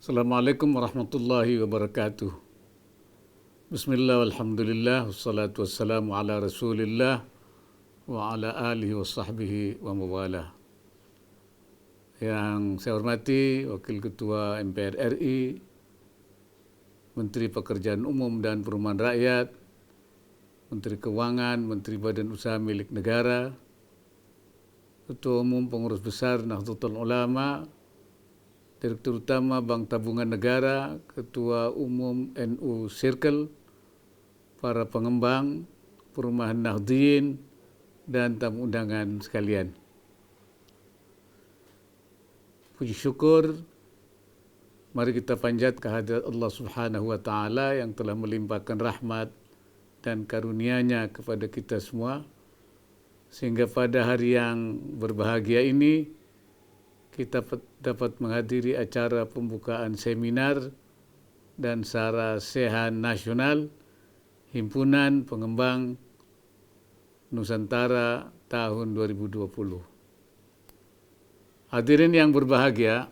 Assalamualaikum warahmatullahi wabarakatuh. Bismillah, alhamdulillah, wassalatu wassalamu ala rasulillah wa ala alihi wa sahbihi wa mawalah. Yang saya hormati Wakil Ketua MPR RI, Menteri Pekerjaan Umum dan Perumahan Rakyat, Menteri Keuangan, Menteri Badan Usaha Milik Negara, Ketua Umum Pengurus Besar Nahdlatul Ulama, Direktur Utama Bank Tabungan Negara, Ketua Umum NU Circle, para pengembang, perumahan Nahdliyin, dan tamu undangan sekalian. Puji syukur, mari kita panjat kehadirat Allah Subhanahu wa Ta'ala yang telah melimpahkan rahmat dan karunia-Nya kepada kita semua, sehingga pada hari yang berbahagia ini kita dapat menghadiri acara pembukaan seminar dan sarasehan nasional Himpunan Pengembang Nusantara tahun 2020. Hadirin yang berbahagia,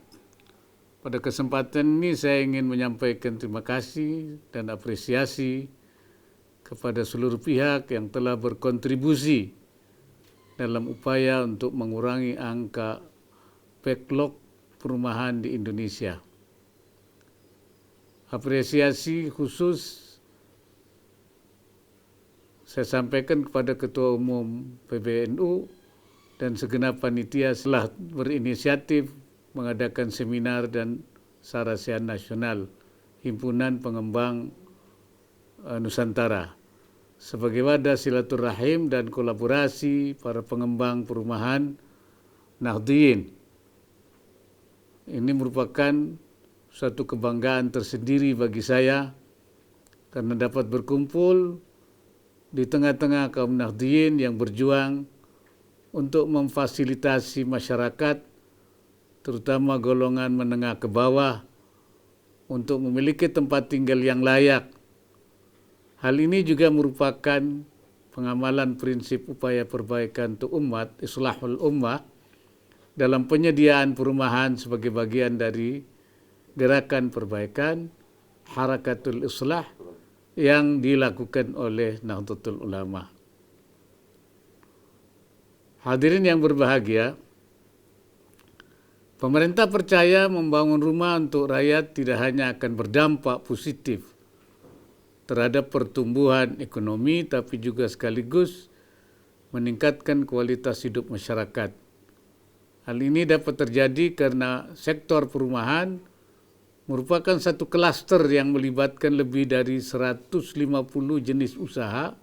pada kesempatan ini saya ingin menyampaikan terima kasih dan apresiasi kepada seluruh pihak yang telah berkontribusi dalam upaya untuk mengurangi angka backlog perumahan di Indonesia. Apresiasi khusus saya sampaikan kepada Ketua Umum PBNU dan segenap panitia setelah berinisiatif mengadakan seminar dan sarasehan nasional Himpunan Pengembang Nusantara sebagai wadah silaturahim dan kolaborasi para pengembang perumahan Nahdliyin. Ini merupakan suatu kebanggaan tersendiri bagi saya karena dapat berkumpul di tengah-tengah kaum Nahdliyin yang berjuang untuk memfasilitasi masyarakat, terutama golongan menengah ke bawah, untuk memiliki tempat tinggal yang layak. Hal ini juga merupakan pengamalan prinsip upaya perbaikan untuk umat, islahul ummah, dalam penyediaan perumahan sebagai bagian dari gerakan perbaikan Harakatul Islah yang dilakukan oleh Nahdlatul Ulama. Hadirin yang berbahagia, pemerintah percaya membangun rumah untuk rakyat tidak hanya akan berdampak positif terhadap pertumbuhan ekonomi, tapi juga sekaligus meningkatkan kualitas hidup masyarakat. Hal ini dapat terjadi karena sektor perumahan merupakan satu klaster yang melibatkan lebih dari 150 jenis usaha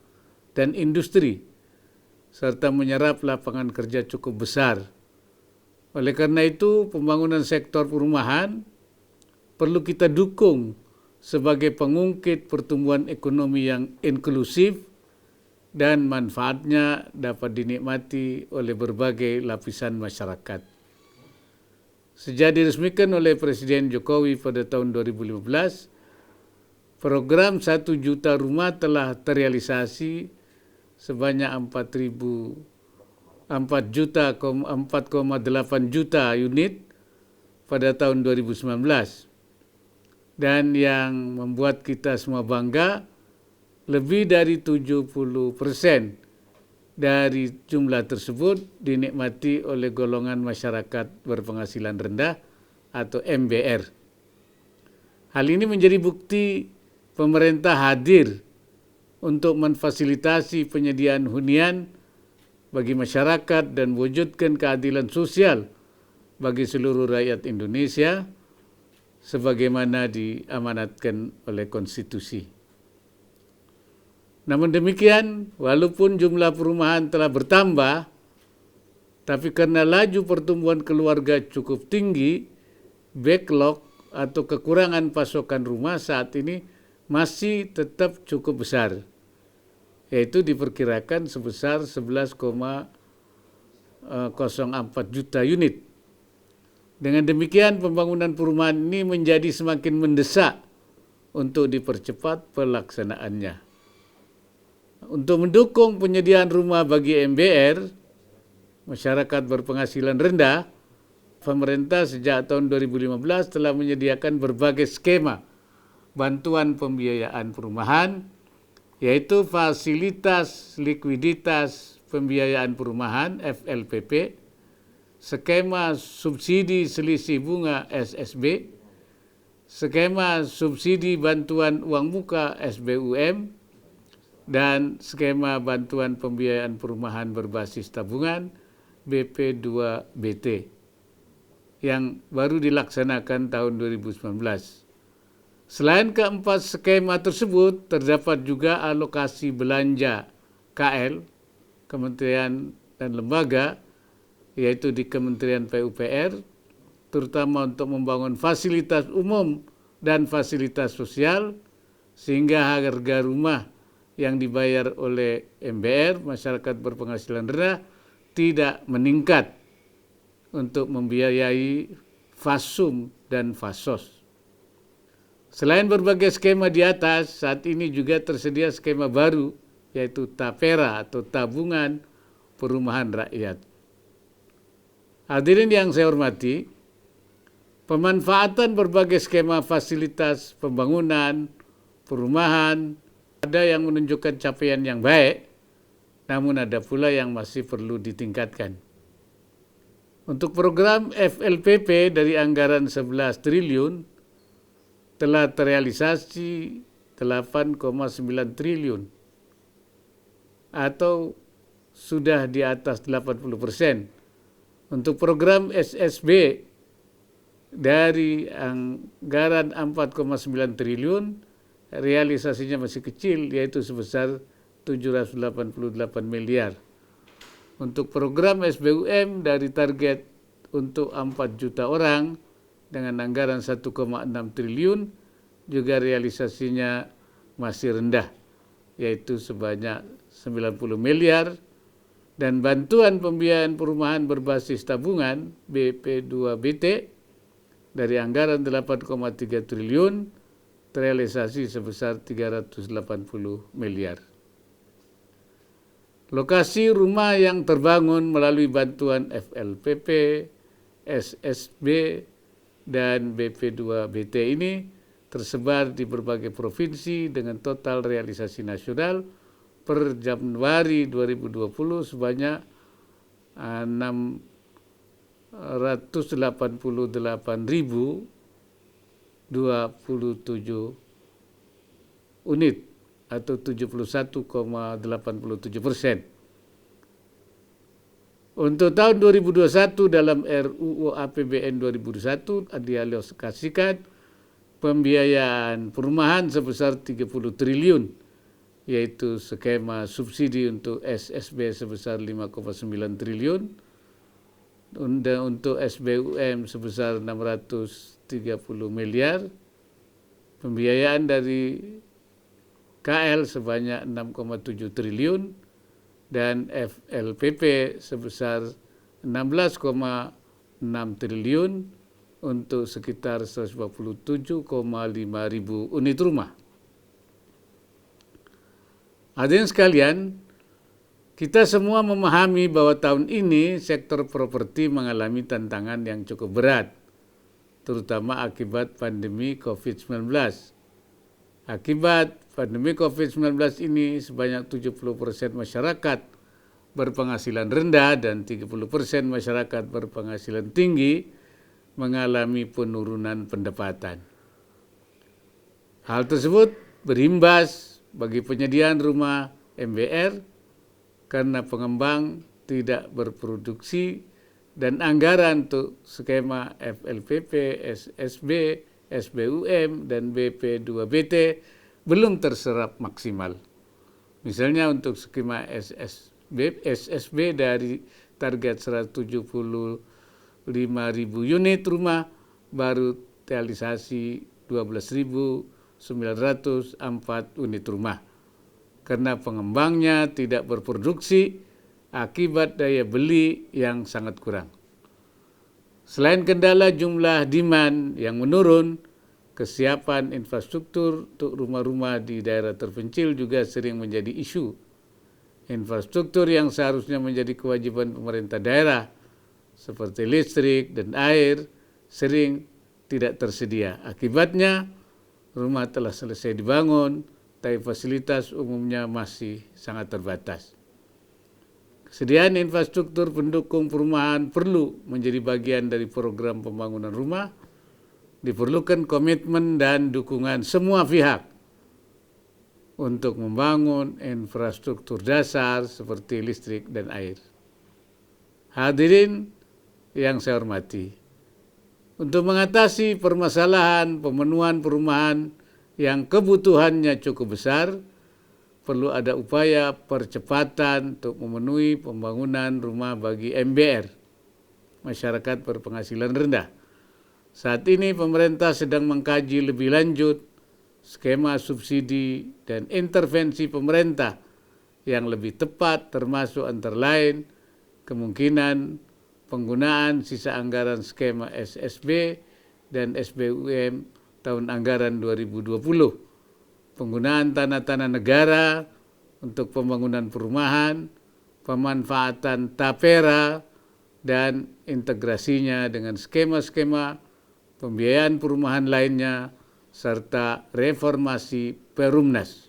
dan industri, serta menyerap lapangan kerja cukup besar. Oleh karena itu, pembangunan sektor perumahan perlu kita dukung sebagai pengungkit pertumbuhan ekonomi yang inklusif dan manfaatnya dapat dinikmati oleh berbagai lapisan masyarakat. Sejak diresmikan oleh Presiden Jokowi pada tahun 2015, program 1 juta rumah telah terrealisasi sebanyak 4,8 juta unit pada tahun 2019. Dan yang membuat kita semua bangga, lebih dari 70% dari jumlah tersebut dinikmati oleh golongan masyarakat berpenghasilan rendah atau MBR. Hal ini menjadi bukti pemerintah hadir untuk memfasilitasi penyediaan hunian bagi masyarakat dan mewujudkan keadilan sosial bagi seluruh rakyat Indonesia sebagaimana diamanatkan oleh konstitusi. Namun demikian, walaupun jumlah perumahan telah bertambah, tapi karena laju pertumbuhan keluarga cukup tinggi, backlog atau kekurangan pasokan rumah saat ini masih tetap cukup besar, yaitu diperkirakan sebesar 11,04 juta unit. Dengan demikian, pembangunan perumahan ini menjadi semakin mendesak untuk dipercepat pelaksanaannya. Untuk mendukung penyediaan rumah bagi MBR, masyarakat berpenghasilan rendah, pemerintah sejak tahun 2015 telah menyediakan berbagai skema bantuan pembiayaan perumahan, yaitu fasilitas likuiditas pembiayaan perumahan FLPP, skema subsidi selisih bunga SSB, skema subsidi bantuan uang muka SBUM, dan skema bantuan pembiayaan perumahan berbasis tabungan BP2BT yang baru dilaksanakan tahun 2019. Selain keempat skema tersebut, terdapat juga alokasi belanja KL, kementerian dan lembaga, yaitu di Kementerian PUPR, terutama untuk membangun fasilitas umum dan fasilitas sosial, sehingga harga rumah yang dibayar oleh MBR, masyarakat berpenghasilan rendah, tidak meningkat untuk membiayai Fasum dan Fasos. Selain berbagai skema di atas, saat ini juga tersedia skema baru, yaitu TAPERA atau Tabungan Perumahan Rakyat. Hadirin yang saya hormati, pemanfaatan berbagai skema fasilitas pembangunan, perumahan, ada yang menunjukkan capaian yang baik, namun ada pula yang masih perlu ditingkatkan. Untuk program FLPP dari anggaran 11 triliun, telah terrealisasi 8,9 triliun atau sudah di atas 80%. Untuk program SSB dari anggaran 4,9 triliun, realisasinya masih kecil, yaitu sebesar 788 miliar. Untuk program SBUM dari target untuk 4 juta orang dengan anggaran 1,6 triliun, juga realisasinya masih rendah, yaitu sebanyak 90 miliar. Dan bantuan pembiayaan perumahan berbasis tabungan BP2BT dari anggaran 8,3 triliun, terrealisasi sebesar 380 miliar. Lokasi rumah yang terbangun melalui bantuan FLPP, SSB, dan BP2BT ini tersebar di berbagai provinsi dengan total realisasi nasional per Januari 2020 sebanyak 688.027 unit atau 71,87%. Untuk tahun 2021 dalam RUU APBN 2021 dialokasikan pembiayaan perumahan sebesar 30 triliun, yaitu skema subsidi untuk SSB sebesar 5,9 triliun, dan untuk SBUM sebesar 630 miliar, pembiayaan dari KL sebanyak 6,7 triliun, dan FLPP sebesar 16,6 triliun untuk sekitar 127,5 ribu unit rumah. Hadirin sekalian, kita semua memahami bahwa tahun ini sektor properti mengalami tantangan yang cukup berat, terutama akibat pandemi COVID-19. Akibat pandemi COVID-19 ini sebanyak 70% masyarakat berpenghasilan rendah dan 30% masyarakat berpenghasilan tinggi mengalami penurunan pendapatan. Hal tersebut berimbas bagi penyediaan rumah MBR karena pengembang tidak berproduksi dan anggaran untuk skema FLPP, SSB, SBUM, dan BP2BT belum terserap maksimal. Misalnya untuk skema SSB dari target 175.000 unit rumah baru realisasi 12.904 unit rumah karena pengembangnya tidak berproduksi akibat daya beli yang sangat kurang. Selain kendala jumlah demand yang menurun, kesiapan infrastruktur untuk rumah-rumah di daerah terpencil juga sering menjadi isu. Infrastruktur yang seharusnya menjadi kewajiban pemerintah daerah seperti listrik dan air sering tidak tersedia. Akibatnya rumah telah selesai dibangun, tapi fasilitas umumnya masih sangat terbatas. Kesediaan infrastruktur pendukung perumahan perlu menjadi bagian dari program pembangunan rumah. Diperlukan komitmen dan dukungan semua pihak untuk membangun infrastruktur dasar seperti listrik dan air. Hadirin yang saya hormati, untuk mengatasi permasalahan pemenuhan perumahan yang kebutuhannya cukup besar, perlu ada upaya percepatan untuk memenuhi pembangunan rumah bagi MBR, masyarakat berpenghasilan rendah. Saat ini pemerintah sedang mengkaji lebih lanjut skema subsidi dan intervensi pemerintah yang lebih tepat, termasuk antara lain kemungkinan penggunaan sisa anggaran skema SSB dan SBUM tahun anggaran 2020, penggunaan tanah-tanah negara untuk pembangunan perumahan, pemanfaatan tapera, dan integrasinya dengan skema-skema pembiayaan perumahan lainnya, serta reformasi Perumnas.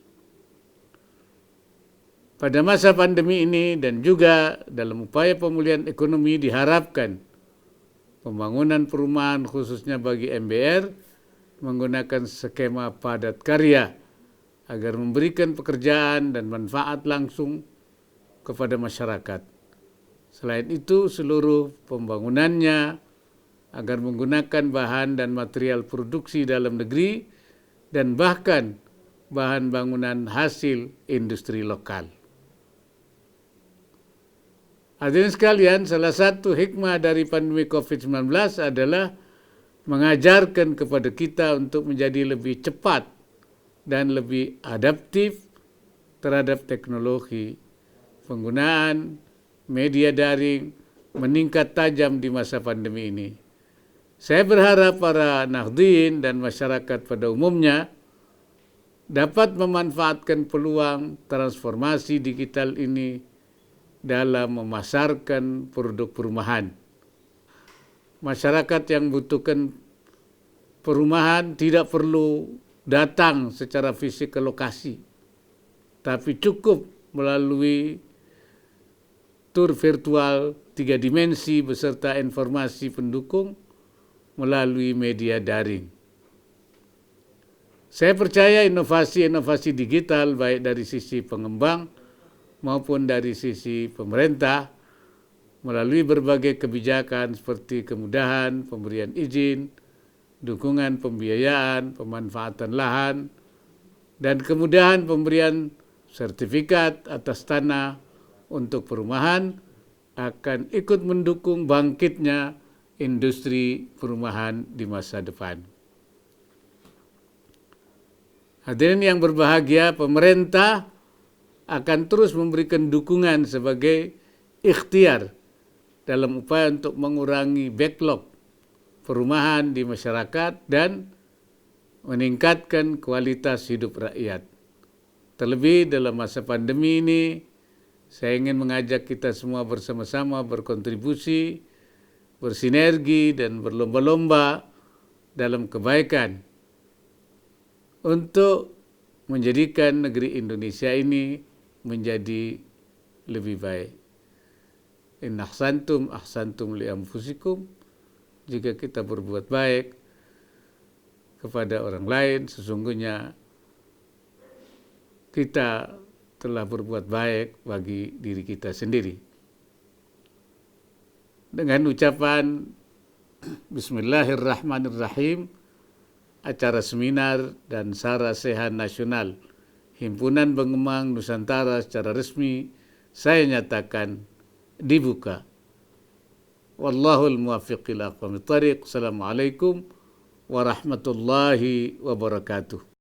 Pada masa pandemi ini dan juga dalam upaya pemulihan ekonomi diharapkan pembangunan perumahan khususnya bagi MBR menggunakan skema padat karya agar memberikan pekerjaan dan manfaat langsung kepada masyarakat. Selain itu, seluruh pembangunannya agar menggunakan bahan dan material produksi dalam negeri dan bahkan bahan bangunan hasil industri lokal. Hadirin sekalian, salah satu hikmah dari pandemi COVID-19 adalah mengajarkan kepada kita untuk menjadi lebih cepat dan lebih adaptif terhadap teknologi. Penggunaan media daring meningkat tajam di masa pandemi ini. Saya berharap para nahdien dan masyarakat pada umumnya dapat memanfaatkan peluang transformasi digital ini dalam memasarkan produk perumahan. Masyarakat yang membutuhkan perumahan tidak perlu datang secara fisik ke lokasi, tapi cukup melalui tur virtual 3 dimensi beserta informasi pendukung melalui media daring. Saya percaya inovasi-inovasi digital baik dari sisi pengembang maupun dari sisi pemerintah melalui berbagai kebijakan seperti kemudahan pemberian izin, dukungan pembiayaan, pemanfaatan lahan, dan kemudahan pemberian sertifikat atas tanah untuk perumahan akan ikut mendukung bangkitnya industri perumahan di masa depan. Hadirin yang berbahagia, pemerintah akan terus memberikan dukungan sebagai ikhtiar dalam upaya untuk mengurangi backlog perumahan di masyarakat dan meningkatkan kualitas hidup rakyat. Terlebih dalam masa pandemi ini, saya ingin mengajak kita semua bersama-sama berkontribusi, bersinergi dan berlomba-lomba dalam kebaikan untuk menjadikan negeri Indonesia ini menjadi lebih baik. In ahsantum ahsantum li anfusikum. Jika kita berbuat baik kepada orang lain, sesungguhnya kita telah berbuat baik bagi diri kita sendiri. Dengan ucapan Bismillahirrahmanirrahim, acara seminar dan sarasehan nasional Himpunan Pengembang Nusantara secara resmi saya nyatakan dibuka. Wallahul muwaffiq ila aqwamit thariq. Assalamualaikum warahmatullahi wabarakatuh.